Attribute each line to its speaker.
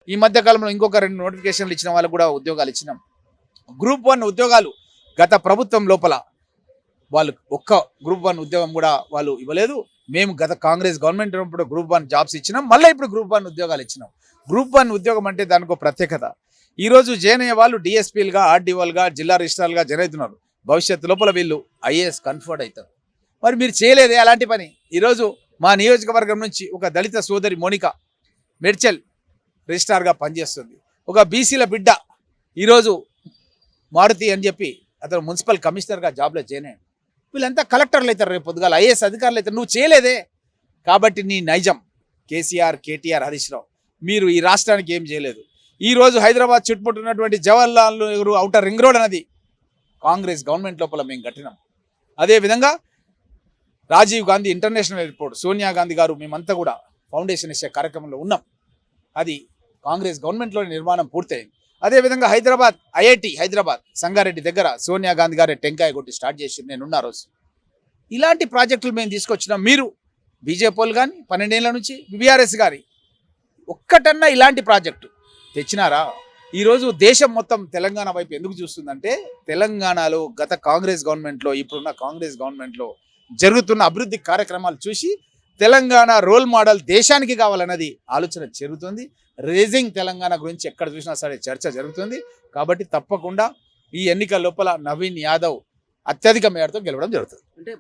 Speaker 1: ఈ మధ్య కాలంలో ఇంకొక 2 నోటిఫికేషన్లు ఇచ్చిన వాళ్ళకు కూడా ఉద్యోగాలు ఇచ్చినాం. గ్రూప్ 1 ఉద్యోగాలు గత ప్రభుత్వం లోపల వాళ్ళు ఒక్క గ్రూప్ 1 ఉద్యోగం కూడా వాళ్ళు ఇవ్వలేదు. మేము గత కాంగ్రెస్ గవర్నమెంట్ ఉన్నప్పుడు గ్రూప్ 1 జాబ్స్ ఇచ్చినాం, మళ్ళీ ఇప్పుడు గ్రూప్ 1 ఉద్యోగాలు ఇచ్చినాం. గ్రూప్ 1 ఉద్యోగం అంటే దానికి ఒక ప్రత్యేకత. ఈరోజు జాయిన్ అయ్యే వాళ్ళు డిఎస్పీలుగా, ఆర్డీఓలుగా, జిల్లా రిజిస్ట్రార్లుగా జాయిన్ అవుతున్నారు. భవిష్యత్తు లోపల వీళ్ళు ఐఏఎస్ కన్ఫర్ట్ అవుతారు. మరి మీరు చేయలేదే అలాంటి పని. ఈరోజు మా నియోజకవర్గం నుంచి ఒక దళిత సోదరి మోనిక మెడ్చల్ రిజిస్ట్రార్గా పనిచేస్తుంది. ఒక బీసీల బిడ్డ ఈరోజు మారుతి అని చెప్పి అతను మున్సిపల్ కమిషనర్గా జాబ్లో జాయిన్ అయ్యాడు. వీళ్ళంతా కలెక్టర్లు అవుతారు, రేపు పొద్దుగాల ఐఏఎస్ అధికారులు అవుతారు. నువ్వు చేయలేదే కాబట్టి నీ నైజం. కేసీఆర్, కేటీఆర్, హరీష్ రావు మీరు ఈ రాష్ట్రానికి ఏం చేయలేదు. ఈరోజు హైదరాబాద్ చుట్టుముట్టున్నటువంటి Jawaharlal Nehru outer ring road అనేది కాంగ్రెస్ గవర్నమెంట్ లోపల మేము కట్టినాం. అదేవిధంగా రాజీవ్ గాంధీ ఇంటర్నేషనల్ ఎయిర్పోర్ట్ సోనియా గాంధీ గారు మేమంతా కూడా ఫౌండేషన్ ఇచ్చే కార్యక్రమంలో ఉన్నాం. అది కాంగ్రెస్ గవర్నమెంట్లో నిర్మాణం పూర్తయింది. అదేవిధంగా హైదరాబాద్ ఐఐటి హైదరాబాద్ సంగారెడ్డి దగ్గర సోనియా గాంధీ గారి టెంకాయ కొట్టి స్టార్ట్ చేసి నేనున్న రోజు ఇలాంటి ప్రాజెక్టులు మేము తీసుకొచ్చినాం. మీరు బీజేపీలు కానీ 12 ఏళ్ల నుంచి బీఆర్ఎస్ గారి ఒక్కటన్నా ఇలాంటి ప్రాజెక్టు తెచ్చినారా? ఈరోజు దేశం మొత్తం తెలంగాణ వైపు ఎందుకు చూస్తుందంటే తెలంగాణలో గత కాంగ్రెస్ గవర్నమెంట్లో ఇప్పుడున్న కాంగ్రెస్ గవర్నమెంట్లో జరుగుతున్న అభివృద్ధి కార్యక్రమాలు చూసి తెలంగాణ రోల్ మోడల్ దేశానికి కావాలన్నది ఆలోచన జరుగుతుంది. రేజింగ్ తెలంగాణ గురించి ఎక్కడ చూసినా సరే చర్చ జరుగుతుంది. కాబట్టి తప్పకుండా ఈ ఎన్నికల లోపల నవీన్ యాదవ్ అత్యధిక మేరతో గెలవడం జరుగుతుంది.
Speaker 2: అంటే